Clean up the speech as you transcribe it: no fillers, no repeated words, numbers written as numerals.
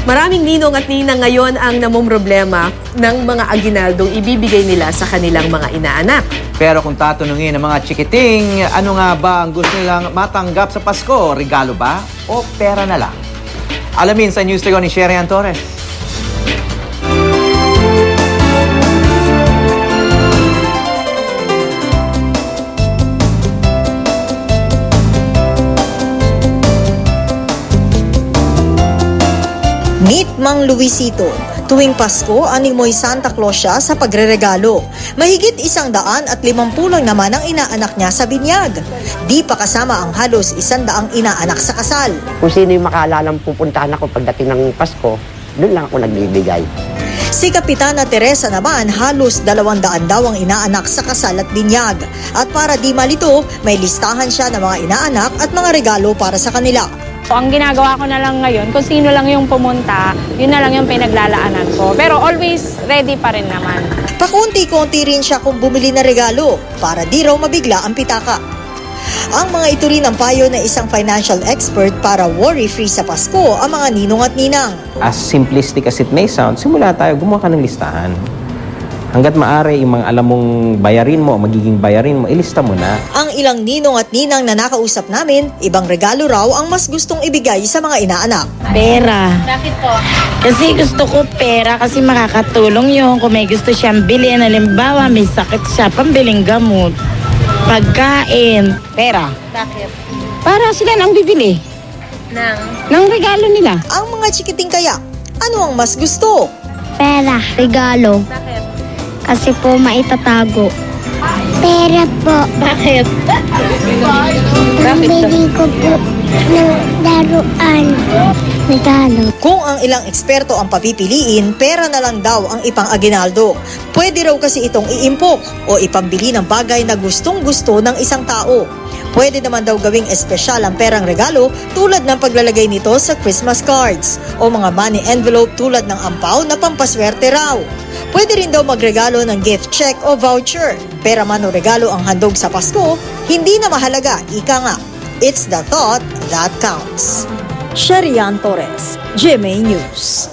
Maraming ninong at ninang ngayon ang namumroblema ng mga aginaldong ibibigay nila sa kanilang mga inaanak. Pero kung tatanungin ng mga chikiting, ano nga ba ang gusto nilang matanggap sa Pasko? Regalo ba o pera na lang? Alamin sa News Tigo ni Sherian Torres. Meet Mang Luisito. Tuwing Pasko, animoy Santa Claus siya sa pagreregalo. Mahigit 150 lang naman ang inaanak niya sa binyag. Di pa kasama ang halos 100 inaanak sa kasal. Kung sino yung makaalalang pupuntahan ako pagdating ng Pasko, doon lang ako nagbibigay. Si Kapitana Teresa naman, halos 200 daw ang inaanak sa kasal at binyag. At para di malito, may listahan siya ng mga inaanak at mga regalo para sa kanila. So, ang ginagawa ko na lang ngayon, kung sino lang yung pumunta, yun na lang yung pinaglalaanan ko. Pero always ready pa rin naman. Pakunti-kunti rin siya kung bumili na regalo para di raw mabigla ang pitaka. Ang mga ito rin ang payo na isang financial expert para worry-free sa Pasko ang mga ninong at ninang. As simplistic as it may sound, simula tayo, gumawa ka ng listahan. Hanggat maaari, yung mga alam mong bayarin mo, magiging bayarin mo, ilista mo na. Ang ilang ninong at ninang na nakausap namin, ibang regalo raw ang mas gustong ibigay sa mga inaanak. Pera. Bakit po? Kasi gusto ko pera kasi makakatulong yun. Kung may gusto siyang bilhin, halimbawa may sakit siya, pambiling gamot, pagkain. Pera. Bakit? Para sila nang bibili ng regalo nila. Ang mga chikiting kaya, ano ang mas gusto? Pera, regalo. Bakit? Kasi po maitatago. Pera po. Bakit? Pambili ko po ng laruan. Regalo. Kung ang ilang eksperto ang papipiliin, pera na lang daw ang ipang-aginaldo. Pwede raw kasi itong iimpok o ipambili ng bagay na gustong-gusto ng isang tao. Pwede naman daw gawing espesyal ang perang regalo tulad ng paglalagay nito sa Christmas cards o mga money envelope tulad ng ampaw na pampaswerte raw. Pwede rin daw magregalo ng gift check o voucher. Pera man o regalo ang handog sa Pasko, hindi na mahalaga, ika nga. It's the thought that counts. Sherian Torres, GMA News.